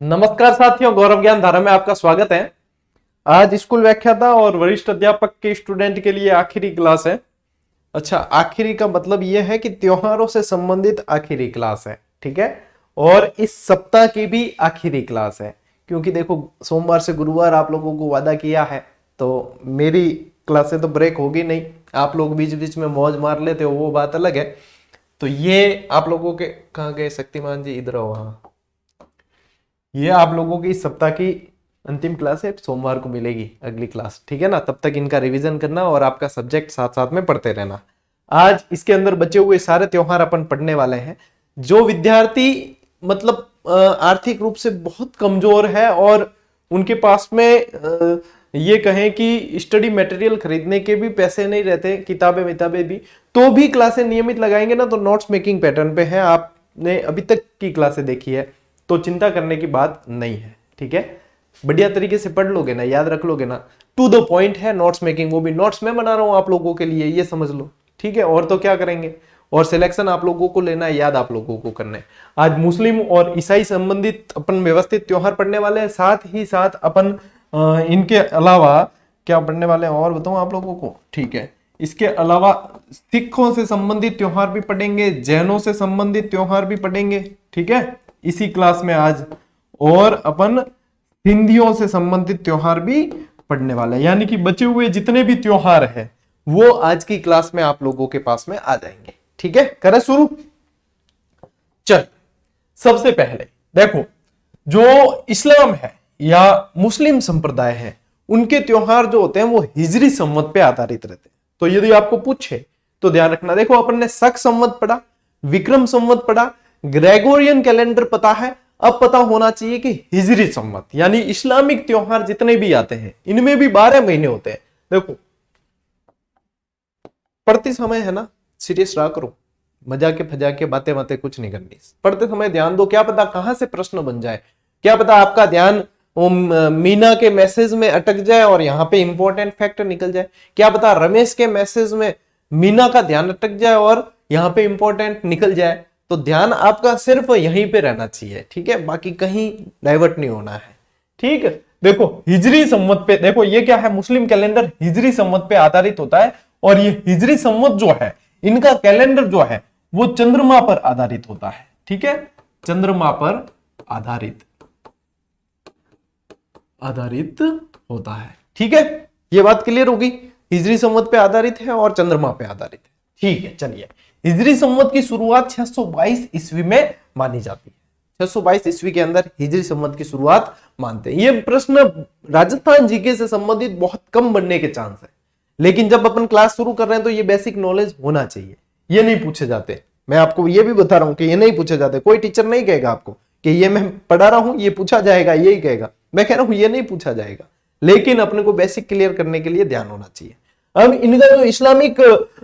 नमस्कार साथियों, गौरव ज्ञान धारा में आपका स्वागत है। आज स्कूल व्याख्याता और वरिष्ठ अध्यापक के स्टूडेंट के लिए आखिरी क्लास है। अच्छा, आखिरी का मतलब यह है कि त्योहारों से संबंधित आखिरी क्लास है, ठीक है। और इस सप्ताह की भी आखिरी क्लास है, क्योंकि देखो सोमवार से गुरुवार आप लोगों को वादा किया है, तो मेरी क्लासें तो ब्रेक होगी नहीं। आप लोग बीच बीच में मौज मार लेते हो, वो बात अलग है। तो ये आप लोगों के, कहाँ गए शक्तिमान जी, इधर आओ। हाँ, ये आप लोगों की इस सप्ताह की अंतिम क्लास है। सोमवार को मिलेगी अगली क्लास, ठीक है ना। तब तक इनका रिवीजन करना और आपका सब्जेक्ट साथ साथ में पढ़ते रहना। आज इसके अंदर बचे हुए सारे त्योहार अपन पढ़ने वाले हैं। जो विद्यार्थी मतलब आर्थिक रूप से बहुत कमजोर है और उनके पास में ये कहें कि स्टडी मटेरियल खरीदने के भी पैसे नहीं रहते, किताबें विताबें भी, तो भी क्लासें नियमित लगाएंगे ना, तो नोट्स मेकिंग पैटर्न पे है। आपने अभी तक की क्लासें देखी है तो चिंता करने की बात नहीं है, ठीक है। बढ़िया तरीके से पढ़ लोगे ना, याद रख लोगे ना, टू द पॉइंट है नोट्स मेकिंग। वो भी नोट्स में बना रहा हूं आप लोगों के लिए, ये समझ लो, ठीक है। और तो क्या करेंगे, और सिलेक्शन आप लोगों को लेना है, याद आप लोगों को करना है। आज मुस्लिम और ईसाई संबंधित अपन व्यवस्थित त्योहार पढ़ने वाले हैं, साथ ही साथ अपन इनके अलावा क्या पढ़ने वाले हैं और बताऊं आप लोगों को, ठीक है। इसके अलावा सिखों से संबंधित त्योहार भी पढ़ेंगे, जैनों से संबंधित त्योहार भी पढ़ेंगे, ठीक है, इसी क्लास में आज। और अपन हिंदियों से संबंधित त्योहार भी पढ़ने वाले हैं, यानी कि बचे हुए जितने भी त्योहार हैं वो आज की क्लास में आप लोगों के पास में आ जाएंगे, ठीक है। करें शुरू। चल, सबसे पहले देखो, जो इस्लाम है या मुस्लिम संप्रदाय है, उनके त्योहार जो होते हैं वो हिजरी संवत पे आधारित रहते हैं। तो यदि आपको पूछे तो ध्यान रखना। देखो, अपन ने शक संवत पढ़ा, विक्रम संवत पढ़ा, ग्रेगोरियन कैलेंडर पता है। अब पता होना चाहिए कि हिजरी संवत यानी इस्लामिक त्योहार जितने भी आते हैं इनमें भी 12 महीने होते हैं। देखो, पढ़ते समय है ना, सीरियस रहा करो, मजाक फजाके बातें बातें कुछ नहीं करनी। पढ़ते समय ध्यान दो, क्या पता कहां से प्रश्न बन जाए, क्या पता आपका ध्यान मीना के मैसेज में अटक जाए और यहां पे इंपॉर्टेंट फैक्ट निकल जाए, क्या पता रमेश के मैसेज में मीना का ध्यान अटक जाए और यहां पे इंपॉर्टेंट निकल जाए। तो ध्यान आपका सिर्फ यहीं पे रहना चाहिए, ठीक है, बाकी कहीं डाइवर्ट नहीं होना है, ठीक है। देखो, हिजरी संवत पे देखो, ये क्या है, मुस्लिम कैलेंडर हिजरी संवत पे आधारित होता है। और ये हिजरी संवत जो है, इनका कैलेंडर जो है वो चंद्रमा पर आधारित होता है, ठीक है, चंद्रमा पर आधारित होता है, ठीक है। ये बात क्लियर होगी, हिजरी संवत पे आधारित है और चंद्रमा पे आधारित है, ठीक है। चलिए, हिजरी संवत की शुरुआत 622 ईस्वी में मानी जाती है। 622 ईस्वी के अंदर हिजरी संवत की शुरुआत मानते हैं। ये प्रश्न राजस्थान जीके से संबंधित बहुत कम बनने के चांस है, लेकिन जब अपन क्लास शुरू कर रहे हैं तो ये बेसिक नॉलेज होना चाहिए। ये नहीं पूछे जाते, मैं आपको ये भी बता रहा हूं कि ये नहीं पूछे जाते। कोई टीचर नहीं कहेगा आपको कि ये मैं पढ़ा रहा हूं ये पूछा जाएगा, यही कहेगा। मैं कह रहा हूं ये नहीं पूछा जाएगा, लेकिन अपने को बेसिक क्लियर करने के लिए ध्यान होना चाहिए। अब इनका जो इस्लामिक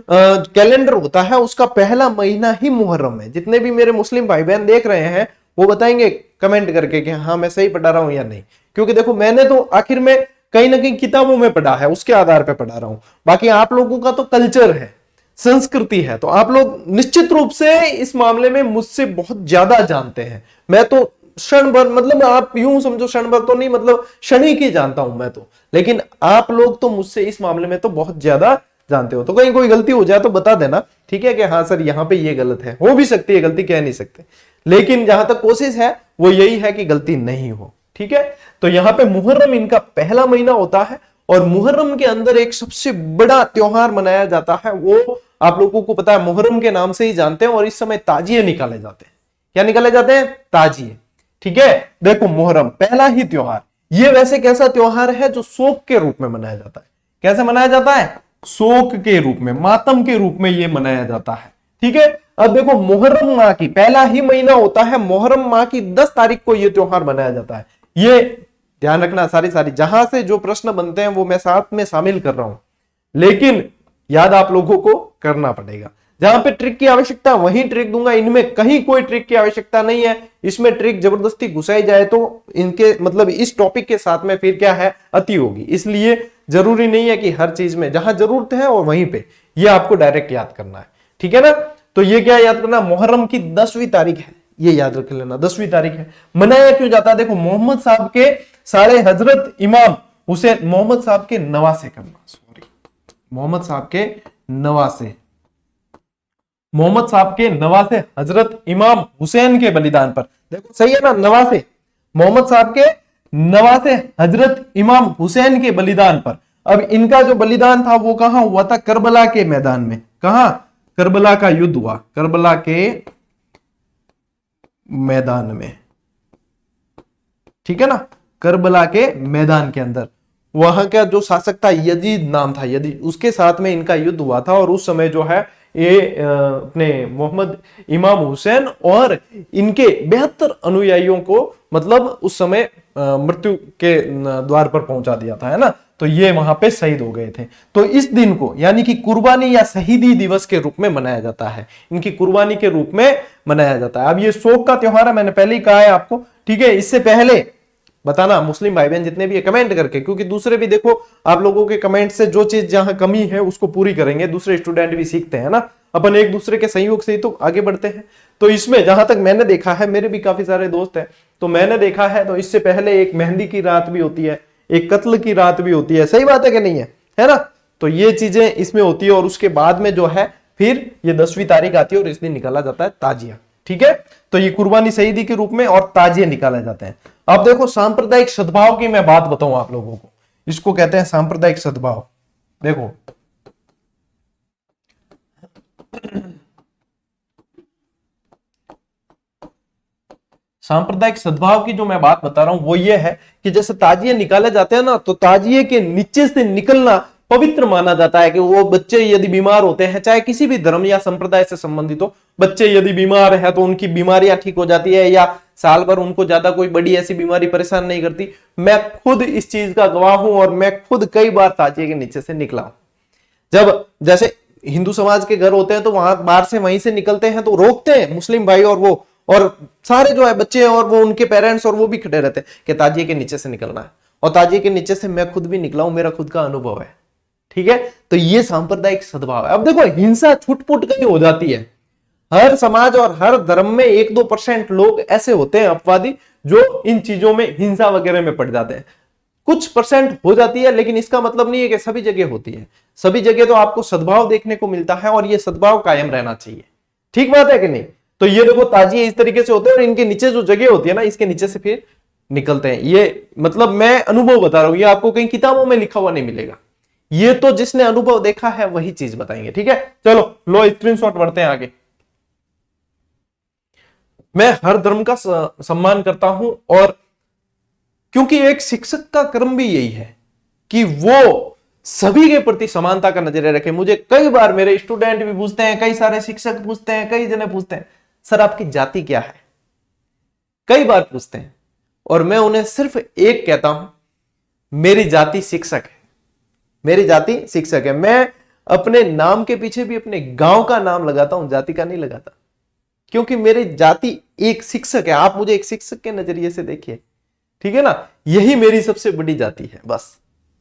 कैलेंडर होता है उसका पहला महीना ही मुहर्रम है। जितने भी मेरे मुस्लिम भाई बहन देख रहे हैं वो बताएंगे कमेंट करके कि हाँ मैं सही पढ़ा रहा हूं या नहीं, क्योंकि देखो मैंने तो आखिर में कहीं ना कहीं किताबों में पढ़ा है, उसके आधार पर पढ़ा रहा हूं। बाकी आप लोगों का तो कल्चर है, संस्कृति है, तो आप लोग निश्चित रूप से इस मामले में मुझसे बहुत ज्यादा जानते हैं। मैं तो क्षण भर, मतलब आप यूं समझो क्षण भर तो नहीं, मतलब क्षणिक ही जानता हूं मैं तो, लेकिन आप लोग तो मुझसे इस मामले में तो बहुत ज्यादा जानते हो। तो कहीं कोई गलती हो जाए तो बता देना, ठीक है, कि हाँ सर यहाँ पे ये गलत है। हो भी सकती है गलती, कह नहीं सकते, लेकिन जहां तक कोशिश है वो यही है कि गलती नहीं हो, ठीक है। तो यहाँ पे मुहर्रम इनका पहला महीना होता है और मुहर्रम के अंदर एक सबसे बड़ा त्योहार मनाया जाता है, वो आप लोगों को पता है, मुहर्रम के नाम से ही जानते हैं। और इस समय ताजिए निकाले जाते हैं। क्या निकाले जाते हैं? ताजिए, ठीक है। देखो, मुहर्रम पहला ही त्योहार, ये वैसे कैसा त्योहार है जो शोक के रूप में मनाया जाता है। कैसे मनाया जाता है? शोक के रूप में, मातम के रूप में ये मनाया जाता है, ठीक है। अब देखो, मुहर्रम माह की पहला ही महीना होता है, मुहर्रम माह की 10 तारीख को यह त्योहार मनाया जाता है। ये ध्यान रखना, सारी जहां से जो प्रश्न बनते हैं वो मैं साथ में शामिल कर रहा हूं, लेकिन याद आप लोगों को करना पड़ेगा। जहां पे ट्रिक की आवश्यकता वहीं ट्रिक दूंगा, इनमें कहीं कोई ट्रिक की आवश्यकता नहीं है। इसमें ट्रिक जबरदस्ती घुसाई जाए तो इनके मतलब इस टॉपिक के साथ में फिर क्या है, अति होगी। इसलिए जरूरी नहीं है कि हर चीज में जहां जरूरत है और वहीं पे ये आपको डायरेक्ट याद करना है, ठीक है ना। तो ये क्या याद करना, मुहर्रम की 10वीं तारीख है, ये याद रख लेना, 10वीं तारीख है। मनाया क्यों जाता है? देखो मोहम्मद साहब के साले हजरत इमाम हुसैन, मोहम्मद साहब के नवासे करना, सॉरी मोहम्मद साहब के नवासे, मोहम्मद साहब के नवासे हजरत इमाम हुसैन के बलिदान पर। देखो सही है ना, नवासे, मोहम्मद साहब के नवासे हजरत इमाम हुसैन के बलिदान पर। अब इनका जो बलिदान था वो कहां हुआ था? करबला के मैदान में। कहां? करबला का युद्ध हुआ, करबला के मैदान में, ठीक है ना, करबला के मैदान के अंदर। वहां का जो शासक था यजीद नाम था, यजीद, उसके साथ में इनका युद्ध हुआ था। और उस समय जो है ये अपने मोहम्मद इमाम हुसैन और इनके 72 अनुयायियों को मतलब उस समय मृत्यु के द्वार पर पहुंचा दिया था, है ना। तो ये वहां पे शहीद हो गए थे। तो इस दिन को यानी कि कुर्बानी या शहीदी दिवस के रूप में मनाया जाता है, इनकी कुर्बानी के रूप में मनाया जाता है। अब ये शोक का त्योहार है, मैंने पहले ही कहा है आपको, ठीक है। इससे पहले बताना मुस्लिम भाई बहन जितने भी है कमेंट करके, क्योंकि दूसरे भी देखो आप लोगों के कमेंट से जो चीज जहां कमी है उसको पूरी करेंगे, दूसरे स्टूडेंट भी सीखते हैं ना, अपन एक दूसरे के सहयोग से ही तो आगे बढ़ते हैं। तो इसमें जहां तक मैंने देखा है, मेरे भी काफी सारे दोस्त हैं, तो मैंने देखा है तो इससे पहले एक मेहंदी की रात भी होती है, एक कत्ल की रात भी होती है। सही बात है कि नहीं है ना। तो ये चीजें इसमें होती है और उसके बाद में जो है फिर ये 10वीं तारीख आती है और इस दिन निकाला जाता है ताजिया, ठीक है। तो ये कुर्बानी शहीदी के रूप में और ताजिए निकाले जाते हैं। अब देखो सांप्रदायिक सद्भाव की मैं बात बताऊं आप लोगों को, इसको कहते हैं सांप्रदायिक सद्भाव। देखो सांप्रदायिक सद्भाव की जो मैं बात बता रहा हूं वो ये है कि जैसे ताजिए निकाले जाते हैं ना, तो ताजिए के नीचे से निकलना पवित्र माना जाता है। कि वो बच्चे यदि बीमार होते हैं, चाहे किसी भी धर्म या संप्रदाय से संबंधित हो, बच्चे यदि बीमार है तो उनकी बीमारियां ठीक हो जाती है, या साल भर उनको ज्यादा कोई बड़ी ऐसी बीमारी परेशान नहीं करती। मैं खुद इस चीज का गवाह हूं और मैं खुद कई बार ताजिए के नीचे से निकला हूं। जब जैसे हिंदू समाज के घर होते हैं तो वहां बाहर से वहीं से निकलते हैं तो रोकते हैं मुस्लिम भाई और वो और सारे जो है बच्चे और वो उनके पेरेंट्स और वो भी खड़े रहते हैं कि ताजिए के नीचे से निकलना है। और ताजिए के नीचे से मैं खुद भी निकला हूं, मेरा खुद का अनुभव है, ठीक है। तो ये सांप्रदायिक सद्भाव है। अब देखो हिंसा छुटपुट कहीं हो जाती है, हर समाज और हर धर्म में 1-2% लोग ऐसे होते हैं अपवादी जो इन चीजों में हिंसा वगैरह में पड़ जाते हैं। कुछ परसेंट हो जाती है, लेकिन इसका मतलब नहीं है कि सभी जगह होती है। सभी जगह तो आपको सद्भाव देखने को मिलता है और ये सद्भाव कायम रहना चाहिए, ठीक बात है कि नहीं। तो ये देखो ताजिए इस तरीके से होते हैं और इनके नीचे जो जगह होती है ना, इसके नीचे से फिर निकलते हैं। ये मतलब मैं अनुभव बता रहा हूं, ये आपको कहीं किताबों में लिखा हुआ नहीं मिलेगा। ये तो जिसने अनुभव देखा है वही चीज बताएंगे, ठीक है। चलो लो स्क्रीनशॉट बढ़ते हैं आगे। मैं हर धर्म का सम्मान करता हूं और क्योंकि एक शिक्षक का कर्म भी यही है कि वो सभी के प्रति समानता का नजरिया रखे। मुझे कई बार मेरे स्टूडेंट भी पूछते हैं, कई सारे शिक्षक पूछते हैं, कई जने पूछते हैं, सर आपकी जाति क्या है, कई बार पूछते हैं। और मैं उन्हें सिर्फ एक कहता हूं, मेरी जाति शिक्षक है, मेरी जाति शिक्षक है। मैं अपने नाम के पीछे भी अपने गांव का नाम लगाता हूं, जाति का नहीं लगाता, क्योंकि मेरी जाति एक शिक्षक है। आप मुझे एक शिक्षक के नजरिए से देखिए, ठीक है ना। यही मेरी सबसे बड़ी जाति है बस।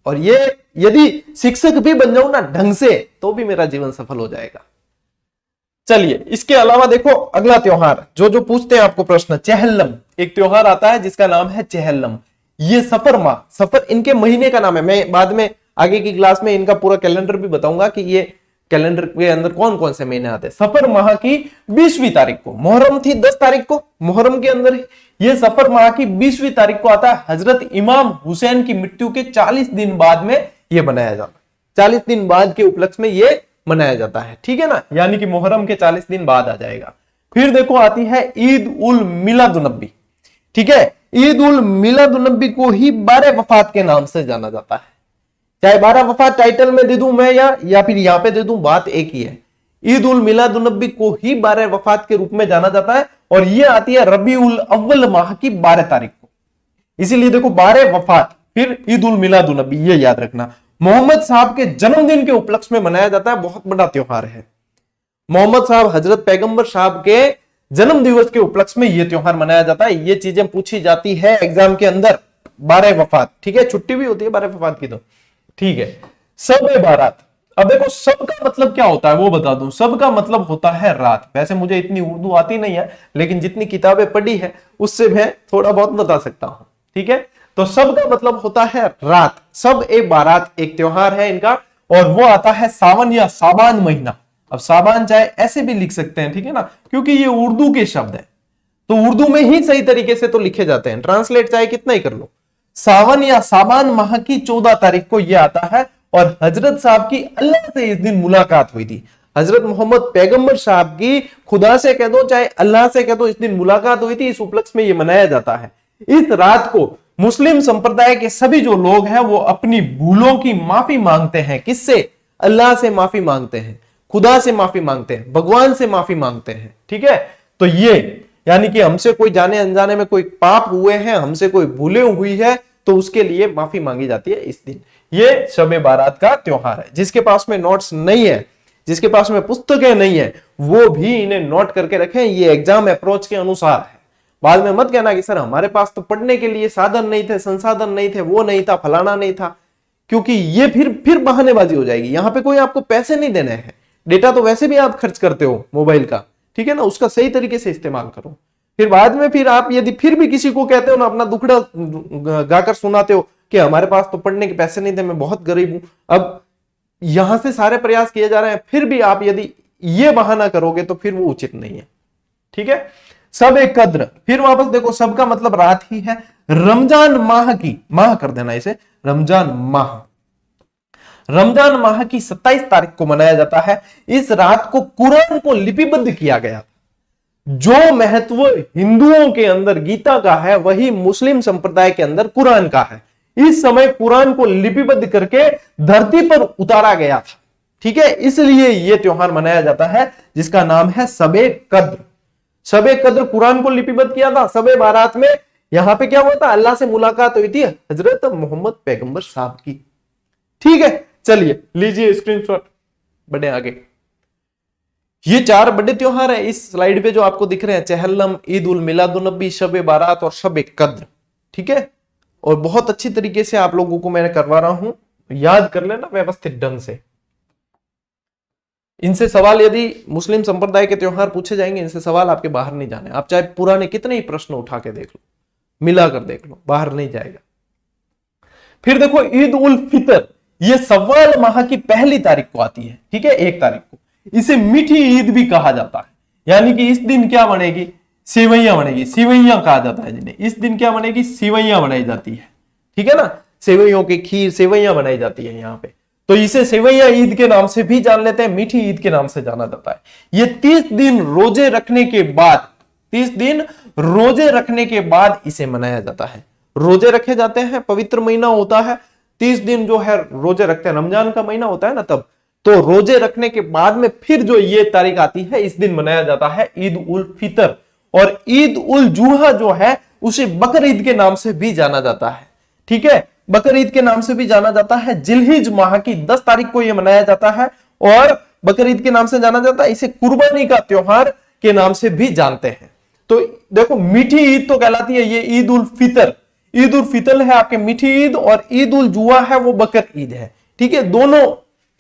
और ये यदि शिक्षक भी बन जाऊं ना ढंग से तो भी मेरा जीवन सफल हो जाएगा। चलिए इसके अलावा देखो अगला त्योहार जो पूछते हैं आपको प्रश्न, चेहल्लम। एक त्योहार आता है जिसका नाम है चेहल्लम। ये सफर माह, सफर इनके महीने का नाम है। मैं बाद में आगे की क्लास में इनका पूरा कैलेंडर भी बताऊंगा कि ये कैलेंडर के अंदर कौन कौन से महीने आते हैं। सफर माह की 20वीं तारीख को, मुहर्रम थी 10 तारीख को, मुहर्रम के अंदर ये सफर माह की 20वीं तारीख को आता है। हजरत इमाम हुसैन की मृत्यु के 40 दिन बाद में ये मनाया जाता है। 40 दिन बाद के उपलक्ष्य में ये मनाया जाता है, ठीक है ना। यानी कि मुहर्रम के 40 दिन बाद आ जाएगा। फिर देखो आती है ईद उल मिलादुन्नबी, ठीक है। ईद उल मिलादुन्नबी को ही 12 वफात के नाम से जाना जाता है। चाहे 12 वफात टाइटल में दे दूं मैं या फिर यहां पे दे दूं, बात एक ही है। ईद उल मिलादुन्नबी को ही 12 वफात के रूप में जाना जाता है और ये आती है रबी उल अव्वल माह की 12 तारीख को। इसीलिए देखो 12 वफात फिर ईद उल मिलादुन्नबी, ये याद रखना। मोहम्मद साहब के जन्मदिन के उपलक्ष्य में मनाया जाता है, बहुत बड़ा त्योहार है। मोहम्मद साहब हजरत पैगंबर साहब के जन्म दिवस के उपलक्ष्य में यह त्योहार मनाया जाता है। ये चीजें पूछी जाती है एग्जाम के अंदर। 12 वफात, ठीक है, छुट्टी भी होती है 12 वफात की तो, ठीक है। शब बारात, अब देखो सब का मतलब क्या होता है वो बता दूं, सब का मतलब होता है रात। वैसे मुझे इतनी उर्दू आती नहीं है, लेकिन जितनी किताबें पढ़ी है उससे मैं थोड़ा बहुत बता सकता हूं। ठीक है, तो सब का मतलब होता है रात। सब ए बारात एक त्योहार है इनका, और वो आता है सावन या साबान महीना। अब साबान चाहे ऐसे भी लिख सकते हैं, ठीक है ना, क्योंकि ये उर्दू के शब्द है, तो उर्दू में ही सही तरीके से तो लिखे जाते हैं, ट्रांसलेट चाहे कितना ही कर लो। सावन या साबान माह की 14 तारीख को यह आता है, और हजरत साहब की अल्लाह से इस दिन मुलाकात हुई थी। हजरत मोहम्मद पैगंबर साहब की, खुदा से कह दो चाहे अल्लाह से कह दो, इस दिन मुलाकात हुई थी। इस उपलक्ष्य में यह मनाया जाता है। इस रात को मुस्लिम संप्रदाय के सभी जो लोग हैं वो अपनी भूलों की माफी मांगते हैं। किससे? अल्लाह से माफी मांगते हैं, खुदा से माफी मांगते हैं, भगवान से माफी मांगते हैं। ठीक है, तो ये यानी कि हमसे कोई जाने अनजाने में कोई पाप हुए हैं, हमसे कोई भूले हुई है, तो उसके लिए माफी मांगी जाती है इस दिन। ये शब बारात का त्योहार है। जिसके पास में नोट्स नहीं है, जिसके पास में पुस्तकें नहीं है, वो भी इन्हें नोट करके रखें। ये एग्जाम अप्रोच के अनुसार है। बाद में मत कहना कि सर हमारे पास तो पढ़ने के लिए साधन नहीं थे, संसाधन नहीं थे, वो नहीं था, फलाना नहीं था, क्योंकि ये फिर बहानेबाजी हो जाएगी। यहां पे कोई आपको पैसे नहीं देने हैं, डेटा तो वैसे भी आप खर्च करते हो मोबाइल का, ठीक है ना, उसका सही तरीके से इस्तेमाल करो। फिर बाद में फिर आप यदि फिर भी किसी को कहते हो ना, अपना दुखड़ा गाकर सुनाते हो कि हमारे पास तो पढ़ने के पैसे नहीं थे, मैं बहुत गरीब हूं। अब यहां से सारे प्रयास किए जा रहे हैं, फिर भी आप यदि ये बहाना करोगे तो फिर वो उचित नहीं है। ठीक है, सब एक कद्र, फिर वापस देखो, सब का मतलब रात ही है। रमजान माह की, माह कर देना इसे, रमजान माह, रमजान माह की 27 तारीख को मनाया जाता है। इस रात को कुरान को लिपिबद्ध किया गया था। जो महत्व हिंदुओं के अंदर गीता का है, वही मुस्लिम संप्रदाय के अंदर कुरान का है। इस समय कुरान को लिपिबद्ध करके धरती पर उतारा गया था। ठीक है, इसलिए यह त्योहार मनाया जाता है जिसका नाम है सबे कद्र। सबे कद्र कुरान को लिपिबद्ध किया था। सबे बारात में यहां पे क्या हुआ था? अल्लाह से मुलाकात हुई थी हजरत मोहम्मद पैगंबर साहब की। ठीक है, चलिए लीजिए स्क्रीनशॉट, बढ़े आगे। ये 4 बड़े त्योहार है इस स्लाइड पे जो आपको दिख रहे हैं, चहल्लम, ईद उल मिलादुन्नबी, शब बारात और शब कद्र। ठीक है, और बहुत अच्छी तरीके से आप लोगों को मैं करवा रहा हूं, याद कर लेना व्यवस्थित ढंग से। इनसे सवाल, यदि मुस्लिम संप्रदाय के त्योहार पूछे जाएंगे, इनसे सवाल आपके बाहर नहीं जाने। आप चाहे पुराने कितने ही प्रश्न उठा के देख लो, मिलाकर देख लो, बाहर नहीं जाएगा। फिर देखो ईद उल फितर, ये सव्वाल माह की पहली तारीख को आती है। ठीक है, 1 तारीख को। इसे मीठी ईद भी कहा जाता है, यानी कि इस दिन क्या बनेगी? सेवैयां बनेगी। सेवैयां कहा जाता है जिन्हें, इस दिन क्या बनेगी? सेवैयां बनाई जाती है। ठीक है ना, सेवैयों की खीर, सेवैयां बनाई जाती है यहाँ पे, तो इसे सेवैया ईद के नाम से भी जान लेते हैं, मीठी ईद के नाम से जाना जाता है। ये 30 दिन रोजे रखने के बाद, 30 दिन रोजे रखने के बाद इसे मनाया जाता है। रोजे रखे जाते हैं, पवित्र महीना होता है, 30 दिन जो है रोजे रखते हैं, रमजान का महीना होता है ना तब, तो रोजे रखने के बाद में फिर जो ये तारीख आती है, इस दिन मनाया जाता है ईद उल फितर। और ईद उल जुहा जो है उसे बकर ईद के नाम से भी जाना जाता है। ठीक है, बकर ईद के नाम से भी जाना जाता है। जिलहिज माह की 10 तारीख को यह मनाया जाता है और बकर ईद के नाम से जाना जाता है। इसे कुर्बानी का त्योहार के नाम से भी जानते हैं। तो देखो, मीठी ईद तो कहलाती है ये ईद उल फितर। ईद उल फितर है आपके मीठी ईद, और ईद उल जुहा है वो बकर ईद है। ठीक है, दोनों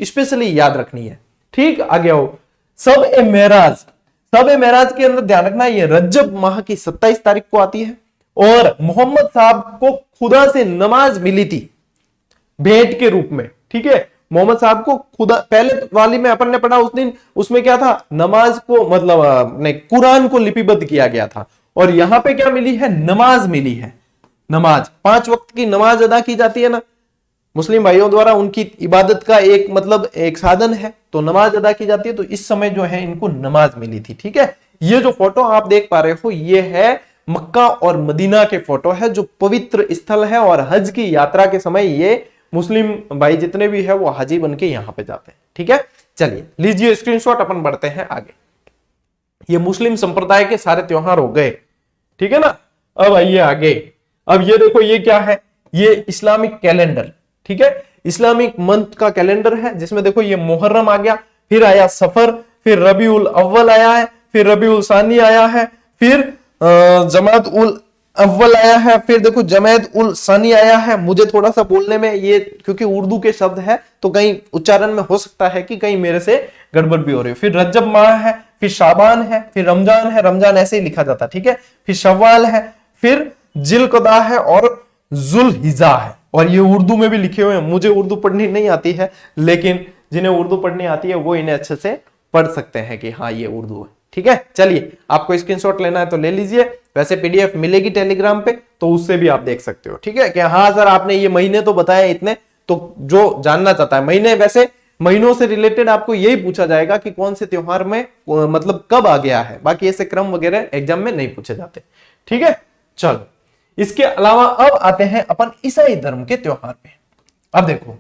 स्पेशली याद रखनी है। ठीक, आगे आओ, सब ए मेराज। सब ए मेराज के अंदर ध्यान रखना, ये रजब माह की 27 तारीख को आती है, और मोहम्मद साहब को खुदा से नमाज मिली थी भेंट के रूप में। ठीक है, मोहम्मद साहब को खुदा, पहले वाली में अपन ने पढ़ा उस दिन, उसमें क्या था? नमाज को मतलब नहीं, कुरान को लिपिबद्ध किया गया था, और यहां पे क्या मिली है? नमाज मिली है। नमाज, 5 वक्त की नमाज अदा की जाती है ना मुस्लिम भाइयों द्वारा, उनकी इबादत का एक मतलब एक साधन है, तो नमाज अदा की जाती है। तो इस समय जो है इनको नमाज मिली थी। ठीक है, ये जो फोटो आप देख पा रहे हो, ये है मक्का और मदीना के फोटो है, जो पवित्र स्थल है, और हज की यात्रा के समय ये मुस्लिम भाई जितने भी है वो हाजी बन के यहां पे जाते हैं। ठीक है, चलिए लीजिए स्क्रीनशॉट, अपन बढ़ते हैं आगे। ये मुस्लिम संप्रदाय के सारे त्योहार हो गए। ठीक है ना, अब आइए आगे। अब ये देखो, ये क्या है? ये इस्लामिक कैलेंडर। ठीक है, इस्लामिक मंथ का कैलेंडर है, जिसमें देखो ये मुहर्रम आ गया, फिर आया सफर, फिर रबीउल अव्वल आया है, फिर रबीउल सानी आया है, फिर जमात उल अव्वल आया है, फिर देखो जमैद उल सनी आया है। मुझे थोड़ा सा बोलने में ये, क्योंकि उर्दू के शब्द है तो कहीं उच्चारण में हो सकता है कि कहीं मेरे से गड़बड़ भी हो रही है। फिर रजब माह है, फिर शाबान है, फिर रमजान है, रमजान ऐसे ही लिखा जाता है, ठीक है। फिर शव्वाल है, फिर जिलकदा है और जुलहिजा है। और ये उर्दू में भी लिखे हुए हैं। मुझे उर्दू पढ़नी नहीं आती है, लेकिन जिन्हें उर्दू पढ़नी आती है वो इन्हें अच्छे से पढ़ सकते हैं कि हाँ ये उर्दू है, ठीक है। चलिए, आपको स्क्रीनशॉट लेना है तो ले लीजिए, वैसे पीडीएफ मिलेगी टेलीग्राम पे, तो उससे भी आप देख सकते हो, ठीक है। कि हाँ सर आपने ये महीने तो बताया इतने, तो जो जानना चाहता है महीने, वैसे महीनों से रिलेटेड आपको यही पूछा जाएगा कि कौन से त्योहार में मतलब कब आ गया है, बाकी ऐसे क्रम वगैरह एग्जाम में नहीं पूछे जाते, ठीक है। चलो, इसके अलावा अब आते हैं अपन ईसाई धर्म के त्योहार पे। अब देखो,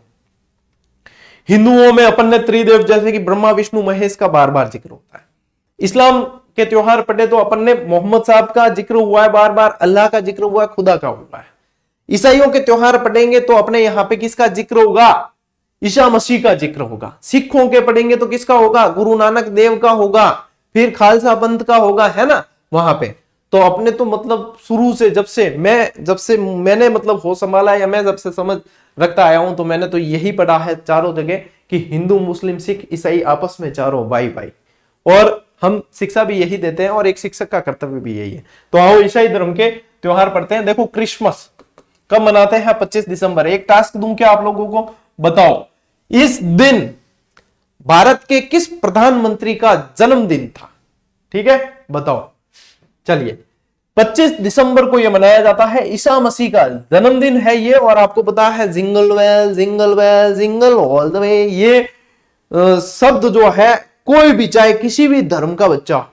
हिंदुओं में अपन ने त्रिदेव जैसे कि ब्रह्मा विष्णु महेश का बार बार जिक्र होता है। इस्लाम के त्योहार पढ़े तो अपन ने मोहम्मद साहब का जिक्र हुआ है बार बार, अल्लाह का जिक्र हुआ है, खुदा का हुआ है। ईसाइयों के त्योहार पढ़ेंगे तो अपने यहां पे किसका जिक्र होगा? ईसा मसीह का जिक्र होगा। सिखों के पढ़ेंगे तो किसका होगा? गुरु नानक देव का होगा, फिर खालसा पंथ का होगा, है ना वहां पे। तो अपने तो मतलब शुरू से जब से मैंने मतलब हो संभाला, या मैं जब से समझ रखता आया हूं, तो मैंने तो यही पढ़ा है चारों जगह कि हिंदू मुस्लिम सिख ईसाई आपस में चारों भाई भाई, और हम शिक्षा भी यही देते हैं और एक शिक्षक का कर्तव्य भी यही है। तो आओ ईसाई धर्म के त्योहार पढ़ते हैं। देखो, क्रिसमस कब मनाते हैं? 25 दिसंबर। एक टास्क दूं क्या आप लोगों को? बताओ इस दिन भारत के किस प्रधानमंत्री का जन्मदिन था? ठीक है, बताओ। चलिए, 25 दिसंबर को यह मनाया जाता है, ईसा मसीह का जन्मदिन है ये। और आपको पता है jingle well jingle well jingle all the way, ये शब्द जो है, कोई भी चाहे किसी भी धर्म का बच्चा,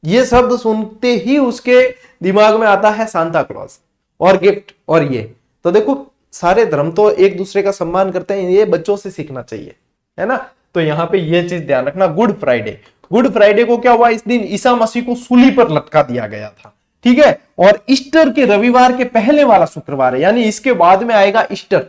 ये शब्द सुनते ही उसके दिमाग में आता है सांता क्लॉज और गिफ्ट और ये। तो देखो, सारे धर्म तो एक दूसरे का सम्मान करते हैं, ये बच्चों से सीखना चाहिए, है ना। तो यहां पे ये चीज ध्यान रखना। गुड फ्राइडे, गुड फ्राइडे को क्या हुआ? इस दिन ईसा मसीह को सूली पर लटका दिया गया था, ठीक है। और ईस्टर के रविवार के पहले वाला शुक्रवार है, यानी इसके बाद में आएगा ईस्टर।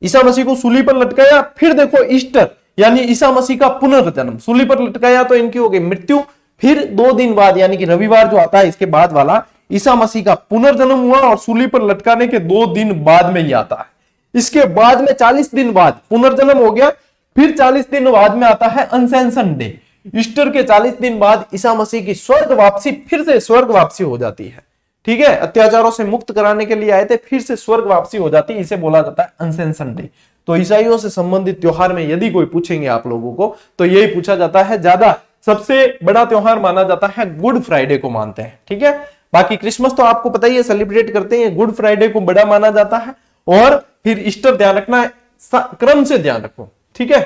ईसा मसीह को सूली पर लटकाया, फिर देखो ईस्टर यानी ईसा मसीह का पुनर्जन्म। सूली पर लटकाया तो इनकी हो गई मृत्यु, फिर 2 दिन बाद यानी कि रविवार जो आता है इसके बाद वाला, ईसा मसीह का पुनर्जन्म हुआ, और सूली पर लटकाने के 2 दिन बाद में ही आता है। इसके बाद में 40 दिन बाद पुनर्जन्म हो गया, फिर 40 दिन बाद में आता है अनसेंशन डे। ईस्टर के 40 दिन बाद ईसा मसीह की स्वर्ग वापसी, फिर से स्वर्ग वापसी हो जाती है, ठीक है। अत्याचारों से मुक्त कराने के लिए आए थे, फिर से स्वर्ग वापसी हो जाती है, इसे बोला जाता है अनसेंशन डे। तो ईसाइयों से संबंधित त्योहार में यदि कोई पूछेंगे आप लोगों को, तो यही पूछा जाता है। ज्यादा सबसे बड़ा त्योहार माना जाता है गुड फ्राइडे को मानते हैं, ठीक है। बाकी क्रिसमस तो आपको पता ही है, सेलिब्रेट करते हैं। गुड फ्राइडे को बड़ा माना जाता है, और फिर ईस्टर ध्यान रखना है, क्रम से ध्यान रखो, ठीक है।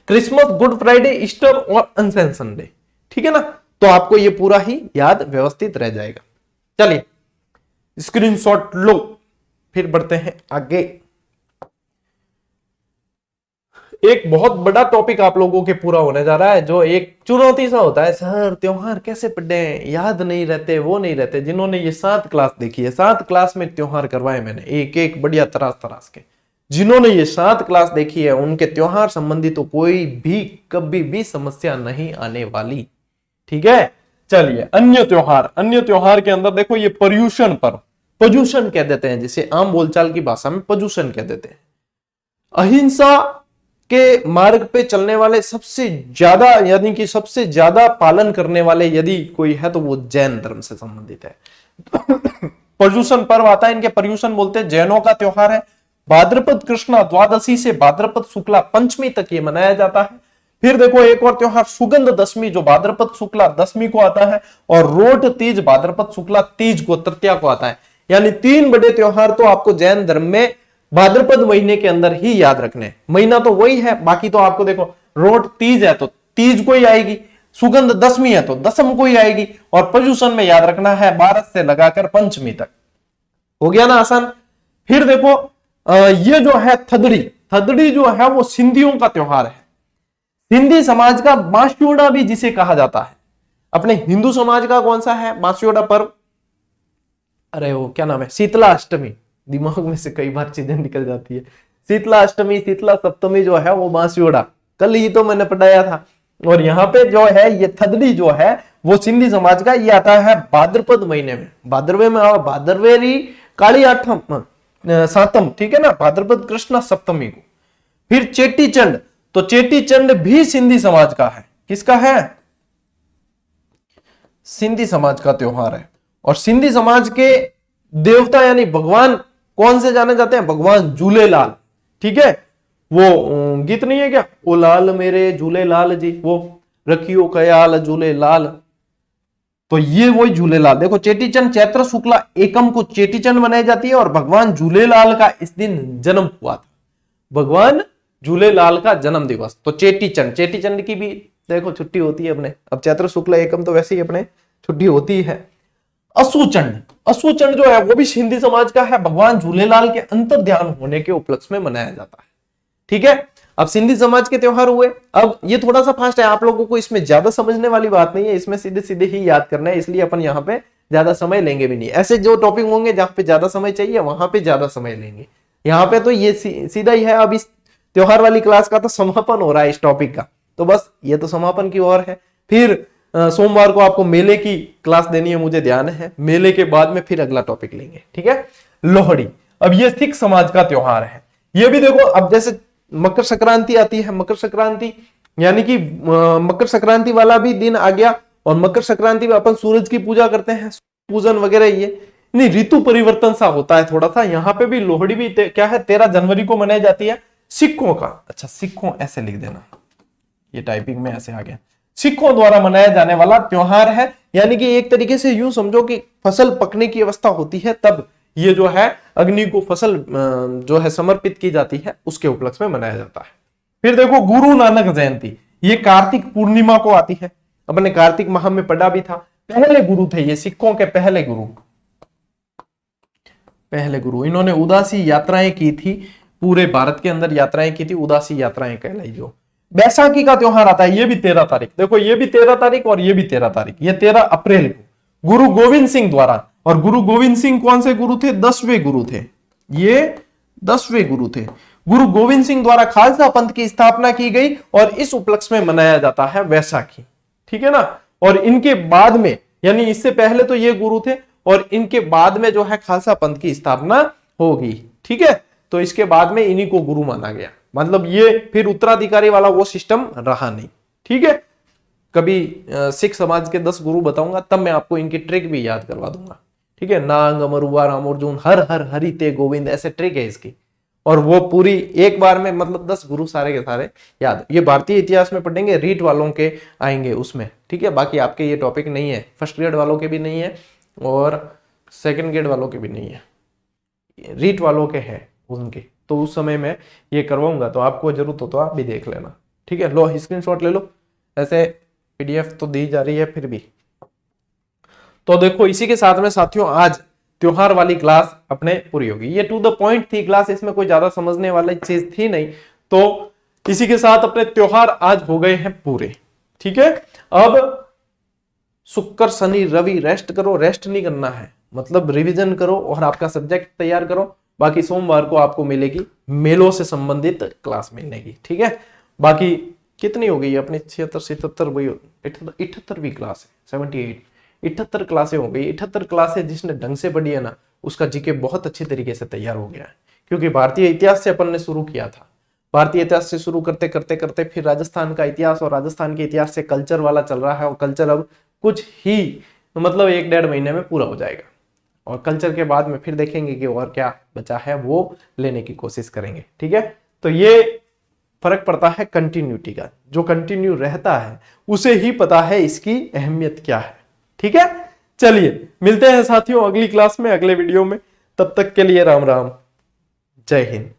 क्रिसमस, गुड फ्राइडे, ईस्टर और अनसेंशन डे, ठीक है ना। तो आपको ये पूरा ही याद व्यवस्थित रह जाएगा। चलिए, स्क्रीनशॉट लो, फिर बढ़ते हैं आगे। एक बहुत बड़ा टॉपिक आप लोगों के पूरा होने जा रहा है, जो एक चुनौती सा होता है, सर त्योहार कैसे पढ़े, याद नहीं रहते, वो नहीं रहते। जिन्होंने ये 7 क्लास देखी है, 7 क्लास में त्योहार करवाए मैंने, एक एक बढ़िया तरास के। जिन्होंने ये 7 क्लास देखी है, उनके त्योहार संबंधी तो कोई भी कभी भी समस्या नहीं आने वाली, ठीक है। चलिए, अन्य त्योहार के अंदर देखो, ये पर्यूषण पर्व, पर्यूषण कह देते हैं जिसे आम बोलचाल की भाषा में पर्यूषण कह देते हैं। अहिंसा के मार्ग पे चलने वाले सबसे ज्यादा, यानी कि सबसे ज्यादा पालन करने वाले यदि कोई है तो वो जैन धर्म से संबंधित है। पर्यूषण पर्व आता है, इनके पर्यूषण बोलते हैं, जैनों का त्योहार है। भाद्रपद कृष्णा द्वादशी से भाद्रपद शुक्ला पंचमी तक ये मनाया जाता है। फिर देखो, एक और त्योहार सुगंध दशमी, जो भाद्रपद शुक्ला दशमी को आता है, और रोट तीज भाद्रपद शुक्ला तीज को, तृतीया को आता है। यानी 3 बड़े त्योहार तो आपको जैन धर्म में भाद्रपद महीने के अंदर ही याद रखने। महीना तो वही है, बाकी तो आपको देखो, रोट तीज है तो तीज को ही आएगी, सुगंध दशमी है तो दशम को ही आएगी, और पर्यूषण में याद रखना है 12 से लगाकर पंचमी तक। हो गया ना आसान। फिर देखो, ये जो है थदड़ी जो है वो सिंधियों का त्योहार है। सिंधी समाज का बांसुड़ा भी जिसे कहा जाता है। अपने हिंदू समाज का कौन सा है बांसुड़ा पर्व? अरे वो क्या नाम है, शीतला अष्टमी। दिमाग में से कई बार चीजें निकल जाती है। शीतला अष्टमी, शीतला सप्तमी जो है वो बांसुड़ा, कल ही तो मैंने पढ़ाया था। और यहाँ पे जो है ये थदड़ी जो है वो सिंधी समाज का, ये आता है भाद्रपद महीने में, भाद्रवे में और भाद्रवेरी काली आठम सातम, ठीक है ना, भाद्रपद कृष्णा सप्तमी को। फिर चेटी चंड, तो चेटी चंड भी सिंधी समाज का है। किसका है? सिंधी समाज का त्योहार है। और सिंधी समाज के देवता यानी भगवान कौन से जाने जाते हैं? भगवान झूलेलाल, ठीक है। वो गीत नहीं है क्या, ओ लाल मेरे झूलेलाल जी, वो रखियो ख्याल झूलेलाल, तो ये वही झूलेलाल। देखो चेटीचंड चैत्र शुक्ला एकम को चेटीचंड मनाई जाती है और भगवान झूलेलाल का इस दिन जन्म हुआ था, भगवान झूलेलाल का जन्म दिवस। तो चेटीचंड, चेटीचंड की भी देखो छुट्टी होती है अपने, अब चैत्र शुक्ला एकम तो वैसे ही अपने छुट्टी होती है। असुचंड, असुचंड जो है वो भी सिंधी समाज का है, भगवान झूलेलाल के अंतर ध्यान होने के उपलक्ष्य में मनाया जाता है, ठीक है। अब सिंधी समाज के त्योहार हुए। अब ये थोड़ा सा फास्ट है, आप लोगों को इसमें ज्यादा समझने वाली बात नहीं है, इसमें सीधे सीधे ही याद करना है, इसलिए अपन यहाँ पे ज्यादा समय लेंगे भी नहीं। ऐसे जो टॉपिक होंगे जहां पे ज्यादा समय चाहिए वहां पे ज्यादा समय लेंगे, यहाँ पे तो ये सीधा ही है। अब इस त्योहार वाली क्लास का तो समापन हो रहा है इस टॉपिक का, तो बस ये तो समापन की ओर है। फिर सोमवार को आपको मेले की क्लास देनी है, मुझे ध्यान है, मेले के बाद में फिर अगला टॉपिक लेंगे, ठीक है। लोहड़ी, अब ये सिख समाज का त्योहार है। ये भी देखो, अब जैसे मकर संक्रांति आती है, मकर संक्रांति यानी कि मकर संक्रांति वाला भी दिन आ गया, और मकर संक्रांति में अपन सूरज की पूजा करते हैं, पूजन वगैरह, ये नहीं ऋतु परिवर्तन सा होता है थोड़ा सा। यहाँ पे भी लोहड़ी भी क्या है, 13 जनवरी को मनाई जाती है सिखों का। अच्छा सिखों ऐसे लिख देना, ये टाइपिंग में ऐसे आ गया, सिखों द्वारा मनाया जाने वाला त्योहार है। यानी कि एक तरीके से यूं समझो कि फसल पकने की अवस्था होती है, तब ये जो है अग्नि को फसल जो है समर्पित की जाती है, उसके उपलक्ष्य में मनाया जाता है। फिर देखो गुरु नानक जयंती, ये कार्तिक पूर्णिमा को आती है, अपने कार्तिक माह में पढ़ा भी था। पहले गुरु थे ये, सिखों के पहले गुरु, पहले गुरु। इन्होंने उदासी यात्राएं की थी, पूरे भारत के अंदर यात्राएं की थी, उदासी यात्राएं कहलाई। जो बैसाखी का त्योहार आता है, ये भी 13 तारीख, देखो ये भी 13 तारीख और ये भी 13 तारीख, ये 13 अप्रैल को गुरु गोविंद सिंह द्वारा। और गुरु गोविंद सिंह कौन से गुरु थे? 10वें गुरु थे, ये 10वें गुरु थे। गुरु गोविंद सिंह द्वारा खालसा पंथ की स्थापना की गई और इस उपलक्ष्य में मनाया जाता है वैसाखी, ठीक है ना। और इनके बाद में, यानी इससे पहले तो ये गुरु थे और इनके बाद में जो है खालसा पंथ की स्थापना होगी, ठीक है। तो इसके बाद में इन्हीं को गुरु माना गया, मतलब ये फिर उत्तराधिकारी वाला वो सिस्टम रहा नहीं, ठीक है। कभी सिख समाज के 10 गुरु बताऊंगा, तब मैं आपको इनकी ट्रिक भी याद करवा दूंगा, ठीक है। नांग अमरुआ राम अर्जुन हर हर हरि ते गोविंद, ऐसे ट्रिक है इसकी, और वो पूरी एक बार में मतलब 10 गुरु सारे के सारे याद। ये भारतीय इतिहास में पढ़ेंगे, रीट वालों के आएंगे उसमें, ठीक है। बाकी आपके ये टॉपिक नहीं है, फर्स्ट ग्रेड वालों के भी नहीं है और सेकंड ग्रेड वालों के भी नहीं है, रीट वालों के हैं उनके, तो उस समय में ये करवाऊंगा, तो आपको जरूरत हो तो आप भी देख लेना, ठीक है। लो स्क्रीनशॉट ले लो, ऐसे पीडीएफ तो दी जा रही है फिर भी। तो देखो इसी के साथ में साथियों आज त्योहार वाली क्लास अपने पूरी होगी। ये टू द पॉइंट थी क्लास, इसमें कोई ज्यादा समझने वाली चीज थी नहीं, तो इसी के साथ अपने त्योहार आज हो गए हैं पूरे, ठीक है। अब शुक्र शनि रवि रेस्ट करो, रेस्ट नहीं करना है, मतलब रिवीजन करो और आपका सब्जेक्ट तैयार करो। बाकी सोमवार को आपको मिलेगी मेलों से संबंधित क्लास मिलेगी, ठीक है। बाकी कितनी हो गई अपनी 76 77 वही 78वीं क्लास है, 78 78 क्लासें हो गई। 78 क्लासें जिसने ढंग से पढ़ी है ना, उसका जीके बहुत अच्छी तरीके से तैयार हो गया है, क्योंकि भारतीय इतिहास से अपन ने शुरू किया था। भारतीय इतिहास से शुरू करते करते करते फिर राजस्थान का इतिहास, और राजस्थान के इतिहास से कल्चर वाला चल रहा है, और कल्चर अब कुछ ही मतलब 1-1.5 महीने में पूरा हो जाएगा। और कल्चर के बाद में फिर देखेंगे कि और क्या बचा है, वो लेने की कोशिश करेंगे, ठीक है। तो ये फर्क पड़ता है कंटिन्यूटी का, जो कंटिन्यू रहता है उसे ही पता है इसकी अहमियत क्या है, ठीक है। चलिए मिलते हैं साथियों अगली क्लास में, अगले वीडियो में, तब तक के लिए राम राम, जय हिंद।